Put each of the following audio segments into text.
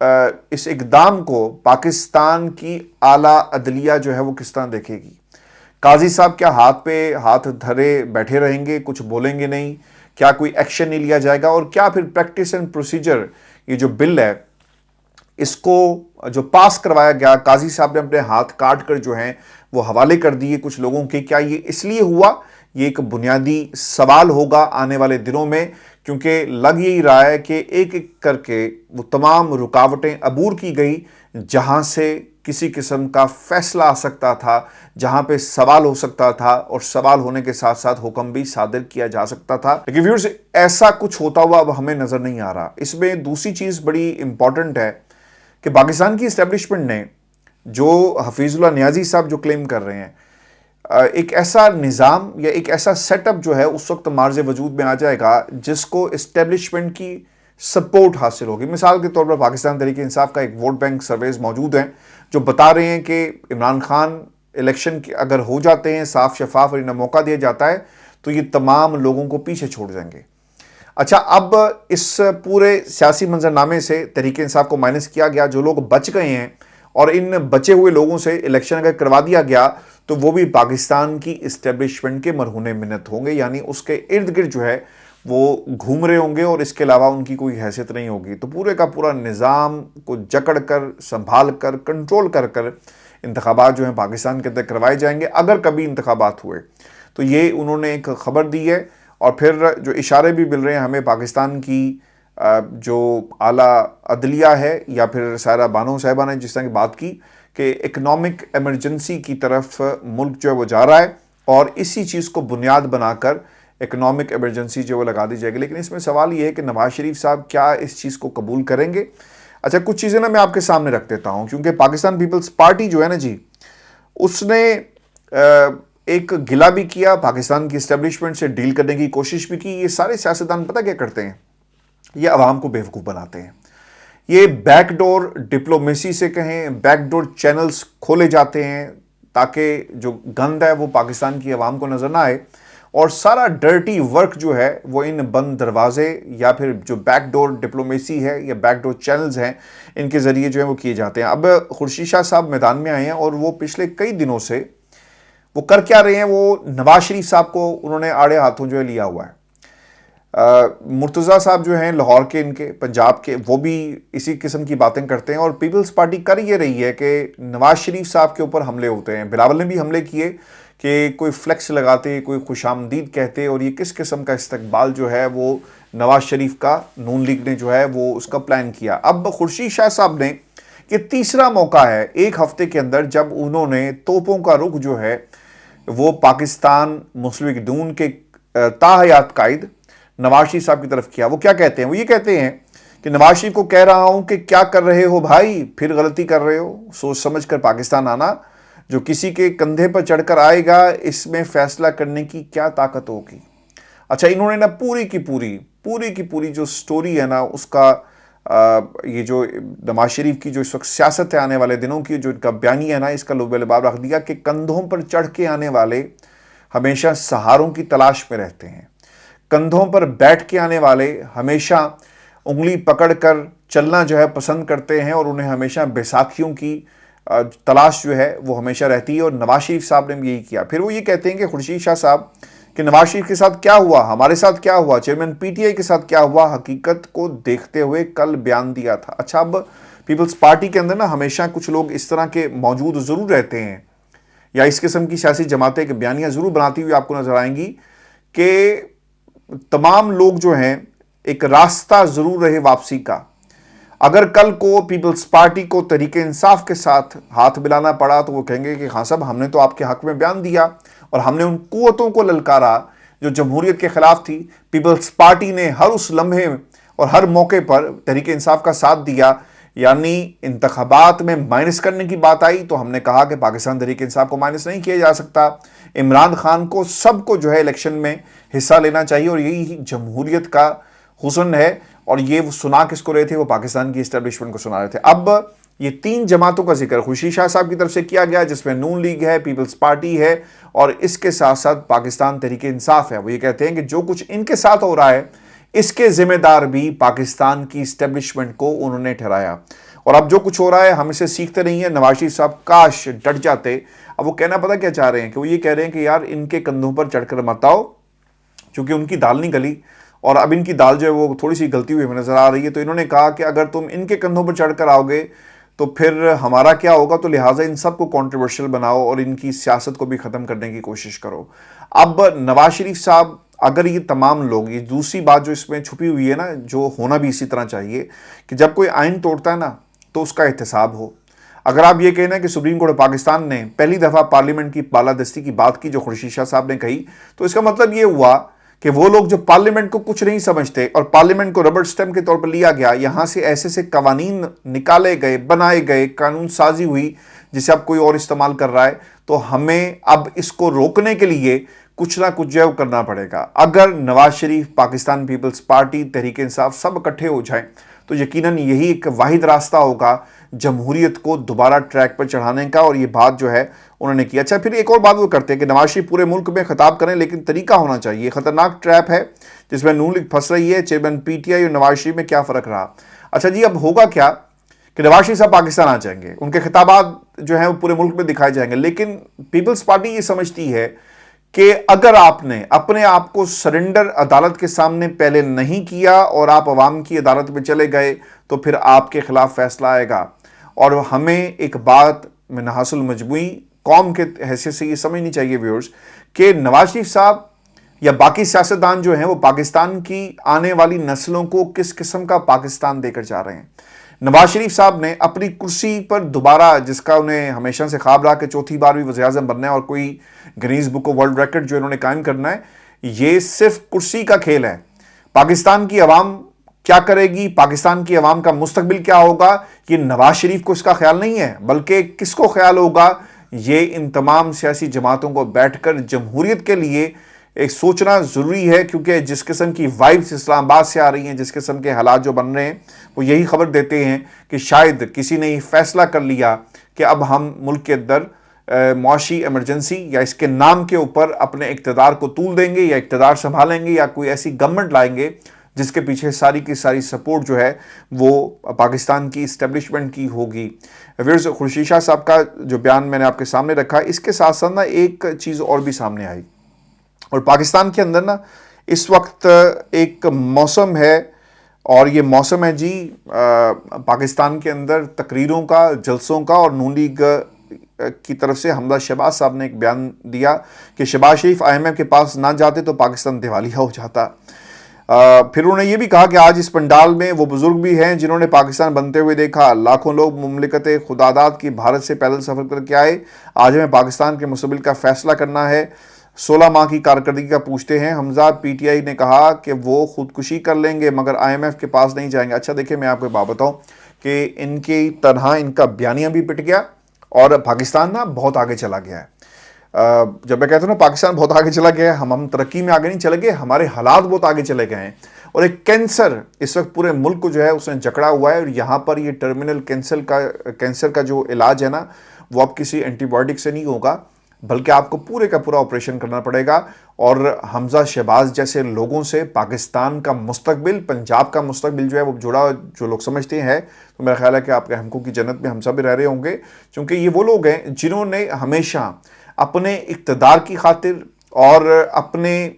اس اقدام کو پاکستان کی اعلیٰ عدلیہ جو ہے وہ کس طرح دیکھے گی؟ قاضی صاحب کیا ہاتھ پہ ہاتھ دھرے بیٹھے رہیں گے، کچھ بولیں گے نہیں؟ کیا کوئی ایکشن نہیں لیا جائے گا؟ اور کیا پھر پریکٹس اینڈ پروسیجر یہ جو بل ہے اس کو جو پاس کروایا گیا، قاضی صاحب نے اپنے ہاتھ کاٹ کر جو ہیں وہ حوالے کر دیے کچھ لوگوں کے، کیا یہ اس لیے ہوا؟ یہ ایک بنیادی سوال ہوگا آنے والے دنوں میں، کیونکہ لگ یہی رہا ہے کہ ایک ایک کر کے وہ تمام رکاوٹیں عبور کی گئی جہاں سے کسی قسم کا فیصلہ آ سکتا تھا، جہاں پہ سوال ہو سکتا تھا، اور سوال ہونے کے ساتھ ساتھ حکم بھی صادر کیا جا سکتا تھا۔ لیکن ویورز، ایسا کچھ ہوتا ہوا اب ہمیں نظر نہیں آ رہا۔ اس میں دوسری چیز بڑی امپورٹنٹ ہے کہ پاکستان کی اسٹیبلشمنٹ نے، جو حفیظ اللہ نیازی صاحب جو کلیم کر رہے ہیں، ایک ایسا نظام یا ایک ایسا سیٹ اپ جو ہے اس وقت مارز وجود میں آ جائے گا جس کو اسٹیبلشمنٹ کی سپورٹ حاصل ہوگی۔ مثال کے طور پر پاکستان تحریک انصاف کا ایک ووٹ بینک سرویز موجود ہیں جو بتا رہے ہیں کہ عمران خان الیکشن اگر ہو جاتے ہیں صاف شفاف اور انہیں موقع دیا جاتا ہے تو یہ تمام لوگوں کو پیچھے چھوڑ جائیں گے۔ اچھا، اب اس پورے سیاسی منظرنامے سے تحریک انصاف کو مائنس کیا گیا، جو لوگ بچ گئے ہیں اور ان بچے ہوئے لوگوں سے الیکشن اگر کروا دیا گیا تو وہ بھی پاکستان کی اسٹیبلشمنٹ کے مرہون منت ہوں گے، یعنی اس کے ارد گرد جو ہے وہ گھوم رہے ہوں گے اور اس کے علاوہ ان کی کوئی حیثیت نہیں ہوگی۔ تو پورے کا پورا نظام کو جکڑ کر، سنبھال کر، کنٹرول کر کر انتخابات جو ہیں پاکستان کے اندر کروائے جائیں گے اگر کبھی انتخابات ہوئے۔ تو یہ انہوں نے ایک خبر دی ہے، اور پھر جو اشارے بھی مل رہے ہیں ہمیں پاکستان کی جو اعلیٰ عدلیہ ہے یا پھر سائرہ بانو صاحبہ نے جس طرح کی بات کی کہ اکنامک ایمرجنسی کی طرف ملک جو ہے وہ جا رہا ہے، اور اسی چیز کو بنیاد بنا کر اکنامک ایمرجنسی جو وہ لگا دی جائے گی۔ لیکن اس میں سوال یہ ہے کہ نواز شریف صاحب کیا اس چیز کو قبول کریں گے؟ اچھا، کچھ چیزیں نا میں آپ کے سامنے رکھ دیتا ہوں، کیونکہ پاکستان پیپلز پارٹی جو ہے نا جی، اس نے ایک گلہ بھی کیا، پاکستان کی اسٹیبلشمنٹ سے ڈیل کرنے کی کوشش بھی کی۔ یہ سارے سیاستدان پتہ کیا کرتے ہیں؟ یہ عوام کو بیوقوف بناتے ہیں۔ یہ بیک ڈور ڈپلومیسی سے کہیں، بیک ڈور چینلز کھولے جاتے ہیں تاکہ جو گند ہے وہ پاکستان کی عوام کو نظر نہ آئے، اور سارا ڈرٹی ورک جو ہے وہ ان بند دروازے یا پھر جو بیک ڈور ڈپلومیسی ہے یا بیک ڈور چینلز ہیں ان کے ذریعے جو ہے وہ کیے جاتے ہیں۔ اب خورشید شاہ صاحب میدان میں آئے ہیں اور وہ پچھلے کئی دنوں سے وہ کر کیا رہے ہیں؟ وہ نواز شریف صاحب کو انہوں نے آڑے ہاتھوں جو ہے لیا ہوا ہے۔ مرتضیٰ صاحب جو ہیں لاہور کے، ان کے پنجاب کے، وہ بھی اسی قسم کی باتیں کرتے ہیں، اور پیپلز پارٹی کر یہ رہی ہے کہ نواز شریف صاحب کے اوپر حملے ہوتے ہیں۔ بلاول نے بھی حملے کیے کہ کوئی فلیکس لگاتے، کوئی خوش آمدید کہتے، اور یہ کس قسم کا استقبال جو ہے وہ نواز شریف کا نون لیگ نے جو ہے وہ اس کا پلان کیا۔ اب خورشید شاہ صاحب نے یہ تیسرا موقع ہے ایک ہفتے کے اندر جب انہوں نے توپوں کا رخ جو ہے وہ پاکستان مسلم لیگ نون کے تاحیات قائد نواز شریف صاحب کی طرف کیا۔ وہ کیا کہتے ہیں؟ وہ یہ کہتے ہیں کہ نواز شریف کو کہہ رہا ہوں کہ کیا کر رہے ہو بھائی، پھر غلطی کر رہے ہو، سوچ سمجھ کر پاکستان آنا، جو کسی کے کندھے پر چڑھ کر آئے گا اس میں فیصلہ کرنے کی کیا طاقت ہوگی۔ اچھا، انہوں نے نا پوری کی پوری جو سٹوری ہے نا اس کا یہ جو نواز شریف کی جو اس وقت سیاست ہے آنے والے دنوں کی، جو ان کا بیانیہ ہے نا، اس کا لب لباب رکھ دیا کہ کندھوں پر چڑھ کے آنے والے ہمیشہ سہاروں کی تلاش میں رہتے ہیں، کندھوں پر بیٹھ کے آنے والے ہمیشہ انگلی پکڑ کر چلنا جو ہے پسند کرتے ہیں، اور انہیں ہمیشہ بیساکھیوں کی تلاش جو ہے وہ ہمیشہ رہتی ہے، اور نواز شریف صاحب نے بھی یہی کیا۔ پھر وہ یہ کہتے ہیں کہ خورشید شاہ صاحب کہ نواز شریف کے ساتھ کیا ہوا، ہمارے ساتھ کیا ہوا، چیئرمین پی ٹی آئی کے ساتھ کیا ہوا، حقیقت کو دیکھتے ہوئے کل بیان دیا تھا۔ اچھا، اب پیپلز پارٹی کے اندر نا ہمیشہ کچھ لوگ اس طرح کے موجود ضرور رہتے ہیں، یا اس قسم کی سیاسی جماعتیں کہ بیانیاں ضرور بناتی ہوئی آپ کو نظر آئیں گی کہ تمام لوگ جو ہیں ایک راستہ ضرور رہے واپسی کا۔ اگر کل کو پیپلز پارٹی کو تحریک انصاف کے ساتھ ہاتھ ملانا پڑا تو وہ کہیں گے کہ خان صاحب ہم نے تو آپ کے حق میں بیان دیا اور ہم نے ان قوتوں کو للکارا جو جمہوریت کے خلاف تھی۔ پیپلز پارٹی نے ہر اس لمحے اور ہر موقع پر تحریک انصاف کا ساتھ دیا، یعنی انتخابات میں مائنس کرنے کی بات آئی تو ہم نے کہا کہ پاکستان تحریک انصاف کو مائنس نہیں کیا جا سکتا، عمران خان کو سب کو جو ہے الیکشن میں حصہ لینا چاہیے، اور یہی جمہوریت کا حسن ہے۔ اور یہ وہ سنا کس کو رہے تھے؟ وہ پاکستان کی اسٹیبلشمنٹ کو سنا رہے تھے۔ اب یہ تین جماعتوں کا ذکر خورشید شاہ صاحب کی طرف سے کیا گیا، جس میں نون لیگ ہے، پیپلز پارٹی ہے، اور اس کے ساتھ ساتھ پاکستان تحریک انصاف ہے۔ وہ یہ کہتے ہیں کہ جو کچھ ان کے ساتھ ہو رہا ہے اس کے ذمہ دار بھی پاکستان کی اسٹیبلشمنٹ کو انہوں نے ٹھہرایا۔ اور اب جو کچھ ہو رہا ہے ہم اسے سیکھتے نہیں ہیں. نواز شریف صاحب کاش ڈٹ جاتے. اب وہ کہنا پتہ کیا چاہ رہے ہیں کہ وہ یہ کہہ رہے ہیں کہ یار ان کے کندھوں پر چڑھ کر مت آؤ, چونکہ ان کی دال نہیں گلی اور اب ان کی دال جو ہے وہ تھوڑی سی گلتی ہوئی ہمیں نظر آ رہی ہے. تو انہوں نے کہا کہ اگر تم ان کے کندھوں پر چڑھ کر آؤ گے تو پھر ہمارا کیا ہوگا, تو لہٰذا ان سب کو کنٹروورشل بناؤ اور ان کی سیاست کو بھی ختم کرنے کی کوشش کرو. اب نواز شریف صاحب اگر یہ تمام لوگ, یہ دوسری بات جو اس میں چھپی ہوئی ہے نا, جو ہونا بھی اسی طرح چاہیے کہ جب کوئی آئین توڑتا ہے نا تو اس کا احتساب ہو. اگر آپ یہ کہنا کہ سپریم کورٹ پاکستان نے پہلی دفعہ پارلیمنٹ کی بالادستی کی بات کی جو خورشید شاہ صاحب نے کہی, تو اس کا مطلب یہ ہوا کہ وہ لوگ جو پارلیمنٹ کو کچھ نہیں سمجھتے اور پارلیمنٹ کو ربڑ سٹیمپ کے طور پر لیا گیا, یہاں سے ایسے سے قوانین نکالے گئے, بنائے گئے, قانون سازی ہوئی جسے اب کوئی اور استعمال کر رہا ہے, تو ہمیں اب اس کو روکنے کے لیے کچھ نہ کچھ جو ہے وہ کرنا پڑے گا. اگر نواز شریف, پاکستان پیپلز پارٹی, تحریک انصاف سب اکٹھے ہو جائیں تو یقیناً یہی ایک واحد راستہ ہوگا جمہوریت کو دوبارہ ٹریک پر چڑھانے کا, اور یہ بات جو ہے انہوں نے کی. اچھا, پھر ایک اور بات وہ کرتے ہیں کہ نواز شریف پورے ملک میں خطاب کریں لیکن طریقہ ہونا چاہیے. یہ خطرناک ٹریپ ہے جس میں نون لیگ پھنس رہی ہے. چیئرمین پی ٹی آئی اور نواز شریف میں کیا فرق رہا؟ اچھا جی, اب ہوگا کیا کہ نواز شریف صاحب پاکستان آ جائیں گے, ان کے خطابات جو ہیں وہ پورے ملک میں دکھائے جائیں گے, لیکن پیپلز پارٹی یہ سمجھتی ہے کہ اگر آپ نے اپنے آپ کو سرنڈر عدالت کے سامنے پہلے نہیں کیا اور آپ عوام کی عدالت میں چلے گئے تو پھر آپ کے خلاف فیصلہ آئے گا. اور ہمیں ایک بات منحاص المجموعی قوم کے حیثیت سے یہ سمجھنی چاہیے ویورز کہ نواز شریف صاحب یا باقی سیاستدان جو ہیں وہ پاکستان کی آنے والی نسلوں کو کس قسم کا پاکستان دے کر جا رہے ہیں. نواز شریف صاحب نے اپنی کرسی پر دوبارہ, جس کا انہیں ہمیشہ سے خواب رہا کہ چوتھی بار بھی وزیر اعظم بننا ہے اور کوئی Guinness book of world record جو انہوں نے قائم کرنا ہے, یہ صرف کرسی کا کھیل ہے. پاکستان کی عوام کیا کرے گی, پاکستان کی عوام کا مستقبل کیا ہوگا, یہ نواز شریف کو اس کا خیال نہیں ہے, بلکہ کس کو خیال ہوگا, یہ ان تمام سیاسی جماعتوں کو بیٹھ کر جمہوریت کے لیے ایک سوچنا ضروری ہے. کیونکہ جس قسم کی وائبس اسلام آباد سے آ رہی ہیں, جس قسم کے حالات جو بن رہے ہیں, وہ یہی خبر دیتے ہیں کہ شاید کسی نے یہ فیصلہ کر لیا کہ اب ہم ملک کے اندر معاشی ایمرجنسی یا اس کے نام کے اوپر اپنے اقتدار کو طول دیں گے یا اقتدار سنبھالیں گے یا کوئی ایسی گورنمنٹ لائیں گے جس کے پیچھے ساری کی ساری سپورٹ جو ہے وہ پاکستان کی اسٹیبلشمنٹ کی ہوگی. ویئرز, خورشید شاہ صاحب کا جو بیان میں نے آپ کے سامنے رکھا, اس کے ساتھ ساتھ نا ایک چیز اور بھی سامنے آئی. اور پاکستان کے اندر نا اس وقت ایک موسم ہے, اور یہ موسم ہے جی پاکستان کے اندر تقریروں کا, جلسوں کا. اور نون لیگ کی طرف سے حمزہ شہباز صاحب نے ایک بیان دیا کہ شہباز شریف آئی ایم ایف کے پاس نہ جاتے تو پاکستان دیوالیہ ہو جاتا. پھر انہوں نے یہ بھی کہا کہ آج اس پنڈال میں وہ بزرگ بھی ہیں جنہوں نے پاکستان بنتے ہوئے دیکھا. لاکھوں لوگ مملکت خداداد کی بھارت سے پیدل سفر کر کے آئے. آج ہمیں پاکستان کے مستقبل کا فیصلہ کرنا ہے. 16 ماہ کی کارکردگی کا پوچھتے ہیں. حمزہ پی ٹی آئی نے کہا کہ وہ خودکشی کر لیں گے مگر آئی ایم ایف کے پاس نہیں جائیں گے. اچھا دیکھیں, میں آپ کو بات بتاؤں کہ ان کی طرح ان کا بیانیہ بھی پٹ گیا اور پاکستان نا بہت آگے چلا گیا ہے. جب میں کہتا ہوں نا پاکستان بہت آگے چلا گیا ہے, ہم ترقی میں آگے نہیں چلے گئے, ہمارے حالات بہت آگے چلے گئے ہیں. اور ایک کینسر اس وقت پورے ملک کو جو ہے اس نے جکڑا ہوا ہے, اور یہاں پر یہ ٹرمینل کینسر کا جو علاج ہے نا وہ اب کسی اینٹی بایوٹک سے نہیں ہوگا, بلکہ آپ کو پورے کا پورا آپریشن کرنا پڑے گا. اور حمزہ شہباز جیسے لوگوں سے پاکستان کا مستقبل, پنجاب کا مستقبل جو ہے وہ جڑا, جو لوگ سمجھتے ہیں, تو میرا خیال ہے کہ آپ کے ہمکو کی جنت میں ہم سب بھی رہ رہے ہوں گے. چونکہ یہ وہ لوگ ہیں جنہوں نے ہمیشہ اپنے اقتدار کی خاطر اور اپنے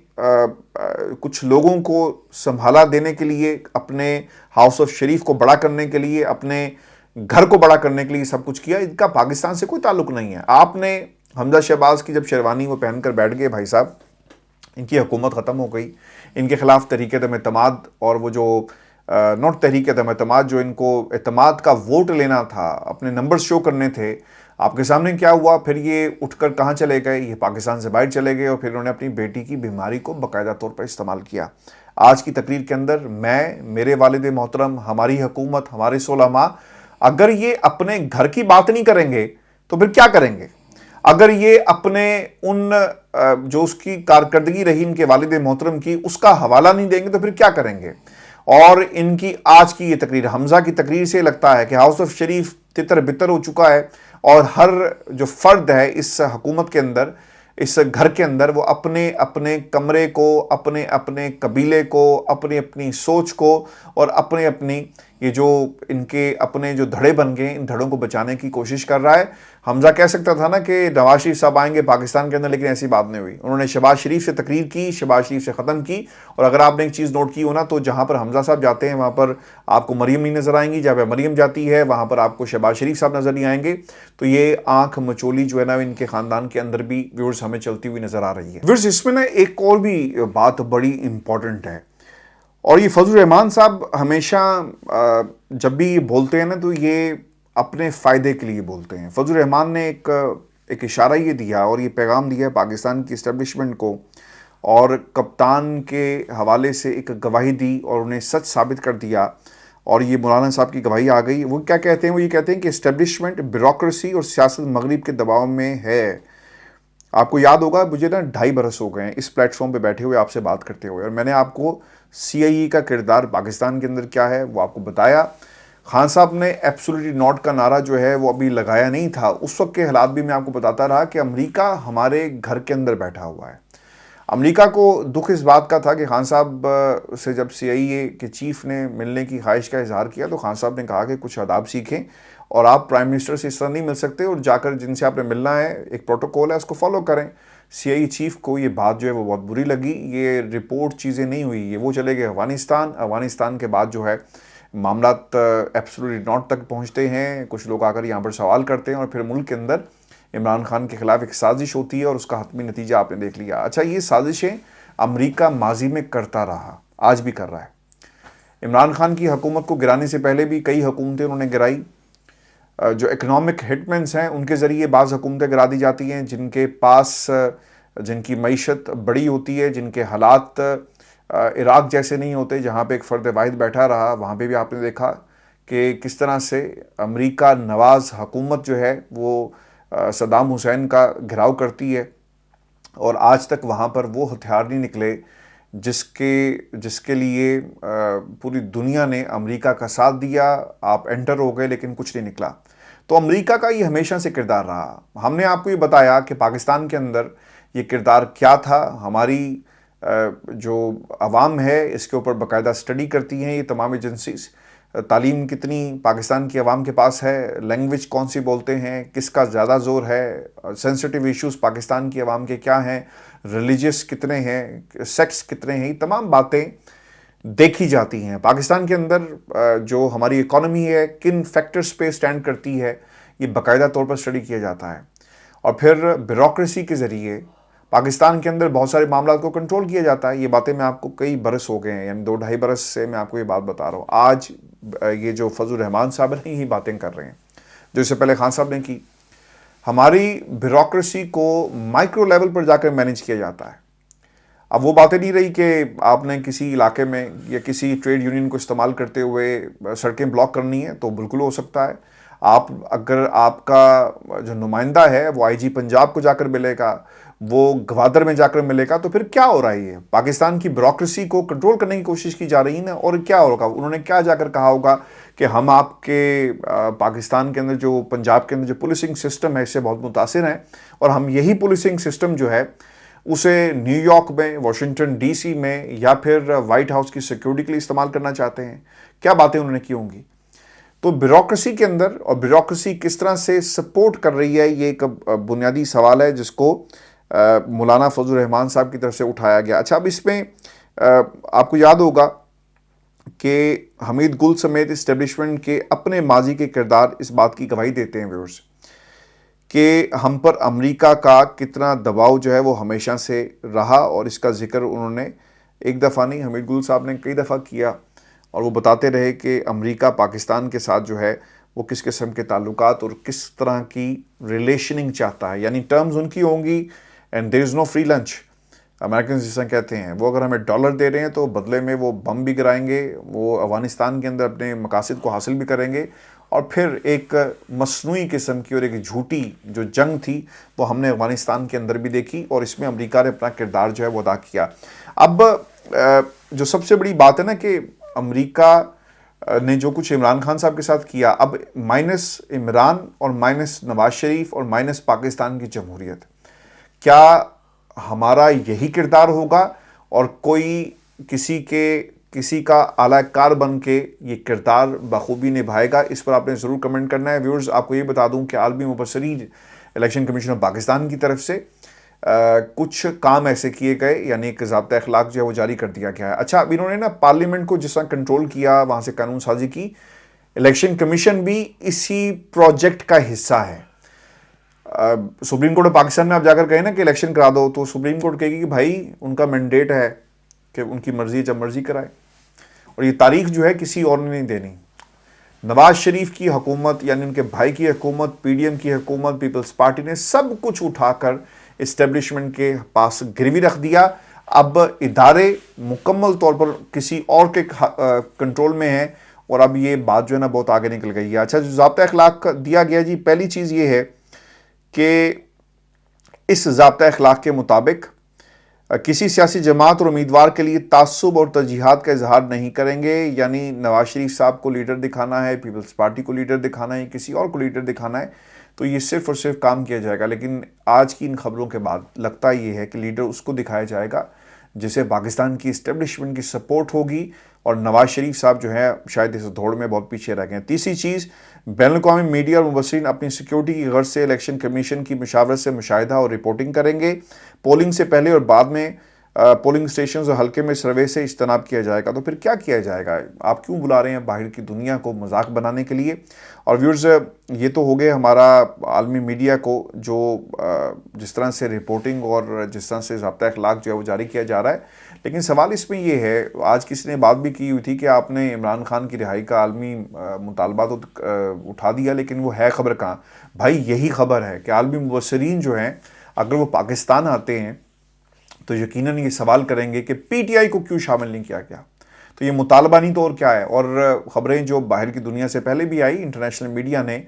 کچھ لوگوں کو سنبھالا دینے کے لیے, اپنے ہاؤس آف شریف کو بڑا کرنے کے لیے, اپنے گھر کو بڑا کرنے کے لیے سب کچھ کیا. ان کا پاکستان سے کوئی تعلق نہیں ہے. آپ نے حمزہ شہباز کی جب شیروانی وہ پہن کر بیٹھ گئے, بھائی صاحب ان کی حکومت ختم ہو گئی. ان کے خلاف تحریک عدم اعتماد, اور وہ جو نوٹ تحریک عدم اعتماد, جو ان کو اعتماد کا ووٹ لینا تھا, اپنے نمبر شو کرنے تھے, آپ کے سامنے کیا ہوا. پھر یہ اٹھ کر کہاں چلے گئے, یہ پاکستان سے باہر چلے گئے, اور پھر انہوں نے اپنی بیٹی کی بیماری کو باقاعدہ طور پر استعمال کیا. آج کی تقریر کے اندر میں, میرے والد محترم, ہماری حکومت, ہمارے 16 ماہ, اگر یہ اپنے گھر کی بات نہیں کریں گے تو پھر کیا کریں گے؟ اگر یہ اپنے ان جو اس کی کارکردگی رہی ان کے والد محترم کی, اس کا حوالہ نہیں دیں گے تو پھر کیا کریں گے؟ اور ان کی آج کی یہ تقریر, حمزہ کی تقریر سے لگتا ہے کہ ہاؤس آف شریف تتر بتر ہو چکا ہے, اور ہر جو فرد ہے اس حکومت کے اندر, اس گھر کے اندر, وہ اپنے اپنے کمرے کو, اپنے اپنے قبیلے کو, اپنی اپنی سوچ کو اور اپنی اپنی یہ جو ان کے اپنے جو دھڑے بن گئے ان دھڑوں کو بچانے کی کوشش کر رہا ہے. حمزہ کہہ سکتا تھا نا کہ نواز شریف صاحب آئیں گے پاکستان کے اندر, لیکن ایسی بات نہیں ہوئی. انہوں نے شہباز شریف سے تقریر کی, شہباز شریف سے ختم کی. اور اگر آپ نے ایک چیز نوٹ کی ہو نا, تو جہاں پر حمزہ صاحب جاتے ہیں وہاں پر آپ کو مریم نہیں نظر آئیں گی, جہاں پہ مریم جاتی ہے وہاں پر آپ کو شہباز شریف صاحب نظر نہیں آئیں گے. تو یہ آنکھ مچولی جو ہے نا ان کے خاندان کے اندر بھی ویورز ہمیں چلتی ہوئی نظر آ رہی ہے. ویورز اس میں نا ایک اور بھی بات بڑی امپورٹنٹ ہے, اور یہ فضل الرحمان صاحب ہمیشہ جب بھی یہ بولتے ہیں نا تو یہ اپنے فائدے کے لیے بولتے ہیں. فضل الرحمان نے ایک اشارہ یہ دیا اور یہ پیغام دیا پاکستان کی اسٹیبلشمنٹ کو, اور کپتان کے حوالے سے ایک گواہی دی اور انہیں سچ ثابت کر دیا, اور یہ مولانا صاحب کی گواہی آ گئی. وہ کیا کہتے ہیں, وہ یہ کہتے ہیں کہ اسٹیبلشمنٹ بیوروکریسی اور سیاست مغرب کے دباؤ میں ہے. آپ کو یاد ہوگا مجھے نا 2.5 برس ہو گئے ہیں اس پلیٹ فارم پہ بیٹھے ہوئے آپ سے بات کرتے ہوئے, اور میں نے آپ کو سی آئی ای کا کردار پاکستان کے اندر کیا ہے وہ آپ کو بتایا. خان صاحب نے ایبسولوٹلی ناٹ کا نعرہ جو ہے وہ ابھی لگایا نہیں تھا. اس وقت کے حالات بھی میں آپ کو بتاتا رہا کہ امریکہ ہمارے گھر کے اندر بیٹھا ہوا ہے. امریکہ کو دکھ اس بات کا تھا کہ خان صاحب سے جب سی آئی اے کے چیف نے ملنے کی خواہش کا اظہار کیا تو خان صاحب نے کہا کہ کچھ آداب سیکھیں, اور آپ پرائم منسٹر سے اس طرح نہیں مل سکتے, اور جا کر جن سے آپ نے ملنا ہے ایک پروٹوکول ہے اس کو فالو کریں. سی آئی چیف کو یہ بات جو ہے وہ بہت بری لگی. یہ رپورٹ چیزیں نہیں ہوئی, یہ وہ چلے گئے افغانستان کے بعد جو ہے معاملات ایبسولوٹلی ناٹ تک پہنچتے ہیں. کچھ لوگ آ کر یہاں پر سوال کرتے ہیں, اور پھر ملک کے اندر عمران خان کے خلاف ایک سازش ہوتی ہے, اور اس کا حتمی نتیجہ آپ نے دیکھ لیا. اچھا, یہ سازشیں امریکہ ماضی میں کرتا رہا, آج بھی کر رہا ہے. عمران خان کی حکومت کو گرانے سے پہلے بھی کئی حکومتیں انہوں نے گرائی. جو اکنامک ہٹمنس ہیں ان کے ذریعے بعض حکومتیں گرا دی جاتی ہیں جن کے پاس جن کی معیشت بڑی ہوتی ہے, جن کے حالات عراق جیسے نہیں ہوتے جہاں پہ ایک فرد واحد بیٹھا رہا. وہاں پہ بھی آپ نے دیکھا کہ کس طرح سے امریکہ نواز حکومت جو ہے وہ صدام حسین کا گھراؤ کرتی ہے, اور آج تک وہاں پر وہ ہتھیار نہیں نکلے جس کے لیے پوری دنیا نے امریکہ کا ساتھ دیا. آپ انٹر ہو گئے لیکن کچھ نہیں نکلا. تو امریکہ کا یہ ہمیشہ سے کردار رہا. ہم نے آپ کو یہ بتایا کہ پاکستان کے اندر یہ کردار کیا تھا. ہماری جو عوام ہے اس کے اوپر باقاعدہ اسٹڈی کرتی ہیں یہ تمام ایجنسیز. تعلیم کتنی پاکستان کی عوام کے پاس ہے, لینگویج کون سی بولتے ہیں, کس کا زیادہ زور ہے, سینسٹیو ایشوز پاکستان کی عوام کے کیا ہیں, ریلیجیس کتنے ہیں, سیکس کتنے ہیں, یہ تمام باتیں دیکھی جاتی ہیں. پاکستان کے اندر جو ہماری اکانومی ہے کن فیکٹرز پہ سٹینڈ کرتی ہے یہ باقاعدہ طور پر اسٹڈی کیا جاتا ہے, اور پھر بیوروکریسی کے ذریعے پاکستان کے اندر بہت سارے معاملات کو کنٹرول کیا جاتا ہے. یہ باتیں میں آپ کو کئی برس ہو گئے ہیں, یعنی 2-2.5 برس سے میں آپ کو یہ بات بتا رہا ہوں. آج یہ جو فضل الرحمان صاحب ہیں یہی باتیں کر رہے ہیں جو اس سے پہلے خان صاحب نے کی. ہماری بیوروکریسی کو مائکرو لیول پر جا کر مینیج کیا جاتا ہے. اب وہ باتیں نہیں رہی کہ آپ نے کسی علاقے میں یا کسی ٹریڈ یونین کو استعمال کرتے ہوئے سڑکیں بلاک کرنی ہے تو بالکل ہو سکتا ہے. اگر آپ کا جو نمائندہ ہے وہ آئی جی پنجاب کو جا کر ملے گا, وہ گوادر میں جا کر ملے گا, تو پھر کیا ہو رہا ہے؟ یہ پاکستان کی بیوروکریسی کو کنٹرول کرنے کی کوشش کی جا رہی ہے نا. اور کیا ہوگا, انہوں نے کیا جا کر کہا ہوگا کہ ہم آپ کے پاکستان کے اندر جو پنجاب کے اندر جو پولیسنگ سسٹم ہے اس سے بہت متاثر ہیں, اور ہم یہی پولیسنگ سسٹم جو ہے اسے نیو یارک میں, واشنگٹن ڈی سی میں یا پھر وائٹ ہاؤس کی سیکیورٹی کے لیے استعمال کرنا چاہتے ہیں. کیا باتیں انہوں نے کی ہوں گی. تو بیوروکریسی کے اندر, اور بیوروکریسی کس طرح سے سپورٹ کر رہی ہے, یہ ایک بنیادی سوال ہے جس کو مولانا فضل الرحمان صاحب کی طرف سے اٹھایا گیا. اچھا, اب اس میں آپ کو یاد ہوگا کہ حمید گل سمیت اسٹیبلشمنٹ کے اپنے ماضی کے کردار اس بات کی گواہی دیتے ہیں ویورز کہ ہم پر امریکہ کا کتنا دباؤ جو ہے وہ ہمیشہ سے رہا, اور اس کا ذکر انہوں نے ایک دفعہ نہیں, حمید گل صاحب نے کئی دفعہ کیا, اور وہ بتاتے رہے کہ امریکہ پاکستان کے ساتھ جو ہے وہ کس قسم کے تعلقات اور کس طرح کی ریلیشننگ چاہتا ہے. یعنی ٹرمز ان کی ہوں گی and there is no free lunch. Americans جس طرح کہتے ہیں وہ اگر ہمیں ڈالر دے رہے ہیں تو بدلے میں وہ بم بھی گرائیں گے, وہ افغانستان کے اندر اپنے مقاصد کو حاصل بھی کریں گے, اور پھر ایک مصنوعی قسم کی اور ایک جھوٹی جو جنگ تھی وہ ہم نے افغانستان کے اندر بھی دیکھی, اور اس میں امریکہ نے اپنا کردار جو ہے وہ ادا کیا. اب جو سب سے بڑی بات ہے نا کہ امریکہ نے جو کچھ عمران خان صاحب کے ساتھ کیا, اب مائنس عمران اور مائنس نواز شریف اور مائنس پاکستان کی جمہوریت, کیا ہمارا یہی کردار ہوگا اور کوئی کسی کے کسی کا اعلیٰ کار بن کے یہ کردار بخوبی نبھائے گا؟ اس پر آپ نے ضرور کمنٹ کرنا ہے۔ ویورز، آپ کو یہ بتا دوں کہ عالمی مبصرین الیکشن کمیشن آف پاکستان کی طرف سے کچھ کام ایسے کیے گئے، یعنی ایک ضابطہ اخلاق جو ہے وہ جاری کر دیا گیا ہے۔ اچھا، اب انہوں نے نا پارلیمنٹ کو جس طرح کنٹرول کیا، وہاں سے قانون سازی کی، الیکشن کمیشن بھی اسی پروجیکٹ کا حصہ ہے۔ سپریم کورٹ آف پاکستان میں آپ جا کر کہیں نا کہ الیکشن کرا دو، تو سپریم کورٹ کہے گی کہ بھائی ان کا مینڈیٹ ہے کہ ان کی مرضی جب مرضی کرائے، اور یہ تاریخ جو ہے کسی اور نے نہیں دینی۔ نواز شریف کی حکومت، یعنی ان کے بھائی کی حکومت، پی ڈی ایم کی حکومت، پیپلز پارٹی نے سب کچھ اٹھا کر اسٹیبلشمنٹ کے پاس گروی رکھ دیا۔ اب ادارے مکمل طور پر کسی اور کے کنٹرول میں ہیں، اور اب یہ بات جو ہے نا بہت آگے نکل گئی ہے۔ اچھا، جو ضابطہ اخلاق دیا گیا جی، پہلی چیز یہ ہے کہ اس ضابطہ اخلاق کے مطابق کسی سیاسی جماعت اور امیدوار کے لیے تعصب اور ترجیحات کا اظہار نہیں کریں گے، یعنی نواز شریف صاحب کو لیڈر دکھانا ہے، پیپلز پارٹی کو لیڈر دکھانا ہے، کسی اور کو لیڈر دکھانا ہے، تو یہ صرف اور صرف کام کیا جائے گا۔ لیکن آج کی ان خبروں کے بعد لگتا یہ ہے کہ لیڈر اس کو دکھایا جائے گا جسے پاکستان کی اسٹیبلشمنٹ کی سپورٹ ہوگی، اور نواز شریف صاحب جو ہے شاید اس دوڑ میں بہت پیچھے رہ گئے ہیں۔ تیسری چیز، بین الاقوامی میڈیا اور مبصرین اپنی سیکیورٹی کی غرض سے الیکشن کمیشن کی مشاورت سے مشاہدہ اور رپورٹنگ کریں گے۔ پولنگ سے پہلے اور بعد میں پولنگ سٹیشنز اور حلقے میں سروے سے اجتناب کیا جائے گا۔ تو پھر کیا کیا جائے گا؟ آپ کیوں بلا رہے ہیں باہر کی دنیا کو مذاق بنانے کے لیے؟ اور ویورز، یہ تو ہو گئے ہمارا عالمی میڈیا کو جو جس طرح سے رپورٹنگ اور جس طرح سے ضابطہ اخلاق جو ہے وہ جاری کیا جا رہا ہے۔ لیکن سوال اس میں یہ ہے، آج کسی نے بات بھی کی ہوئی تھی کہ آپ نے عمران خان کی رہائی کا عالمی مطالبہ تو اٹھا دیا، لیکن وہ ہے خبر کہاں؟ بھائی یہی خبر ہے کہ عالمی مبصرین جو ہیں اگر وہ پاکستان آتے ہیں تو یقیناً یہ سوال کریں گے کہ پی ٹی آئی کو کیوں شامل نہیں کیا گیا۔ تو یہ مطالبہ نہیں تو اور کیا ہے؟ اور خبریں جو باہر کی دنیا سے پہلے بھی آئی، انٹرنیشنل میڈیا نے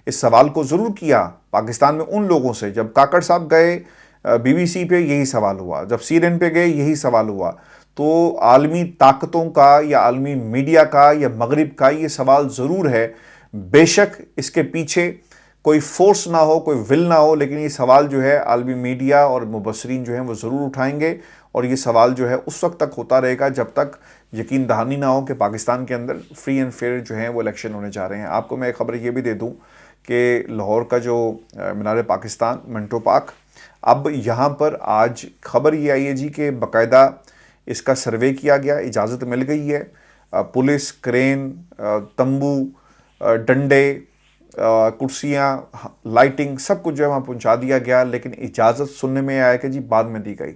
اس سوال کو ضرور کیا پاکستان میں ان لوگوں سے۔ جب کاکڑ صاحب گئے بی بی سی پہ یہی سوال ہوا، جب سی این این پہ گئے یہی سوال ہوا۔ تو عالمی طاقتوں کا یا عالمی میڈیا کا یا مغرب کا یہ سوال ضرور ہے، بے شک اس کے پیچھے کوئی فورس نہ ہو، کوئی ول نہ ہو، لیکن یہ سوال جو ہے عالمی میڈیا اور مبصرین جو ہیں وہ ضرور اٹھائیں گے، اور یہ سوال جو ہے اس وقت تک ہوتا رہے گا جب تک یقین دہانی نہ ہو کہ پاکستان کے اندر فری اینڈ فیئر جو ہیں وہ الیکشن ہونے جا رہے ہیں۔ آپ کو میں ایک خبر یہ بھی دے دوں کہ لاہور کا جو مینار پاکستان منٹو پارک، اب یہاں پر آج خبر یہ آئی ہے جی کہ باقاعدہ اس کا سروے کیا گیا، اجازت مل گئی ہے، پولیس، کرین، تمبو، ڈنڈے، کرسیاں، لائٹنگ، سب کچھ جو ہے وہاں پہنچا دیا گیا، لیکن اجازت سننے میں آیا کہ جی بعد میں دی گئی۔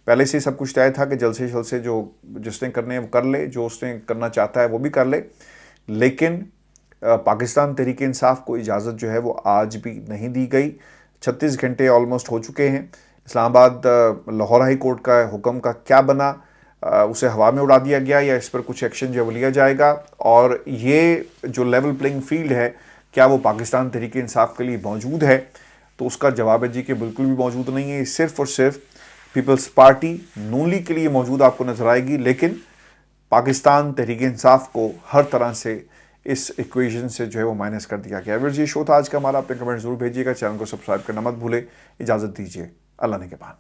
پہلے سے سب کچھ طے تھا کہ جلد سے جلد سے جو جس نے کرنے وہ کر لے، جو اس نے کرنا چاہتا ہے وہ بھی کر لے، لیکن پاکستان تحریک انصاف کو اجازت جو ہے وہ آج بھی نہیں دی گئی۔ 36 گھنٹے آلموسٹ ہو چکے ہیں۔ اسلام آباد لاہور ہائی کورٹ کا حکم کا کیا بنا؟ اسے ہوا میں اڑا دیا گیا یا اس پر کچھ ایکشن جو ہے وہ لیا جائے گا؟ اور یہ جو لیول پلینگ فیلڈ ہے کیا وہ پاکستان تحریک انصاف کے لیے موجود ہے؟ تو اس کا جواب ہے جی کہ بالکل بھی موجود نہیں ہے۔ صرف اور صرف پیپلز پارٹی نون لیگ کے لیے موجود آپ کو نظر آئے گی، لیکن پاکستان تحریک انصاف کو ہر طرح سے اس ایکویشن سے جو ہے وہ مائنس کر دیا گیا۔ یہ شو تھا آج کا ہمارا، اپنے کمنٹ ضرور بھیجیے گا، چینل کو سبسکرائب کرنا مت بھولے۔ اجازت دیجیے، اللہ نگہبان۔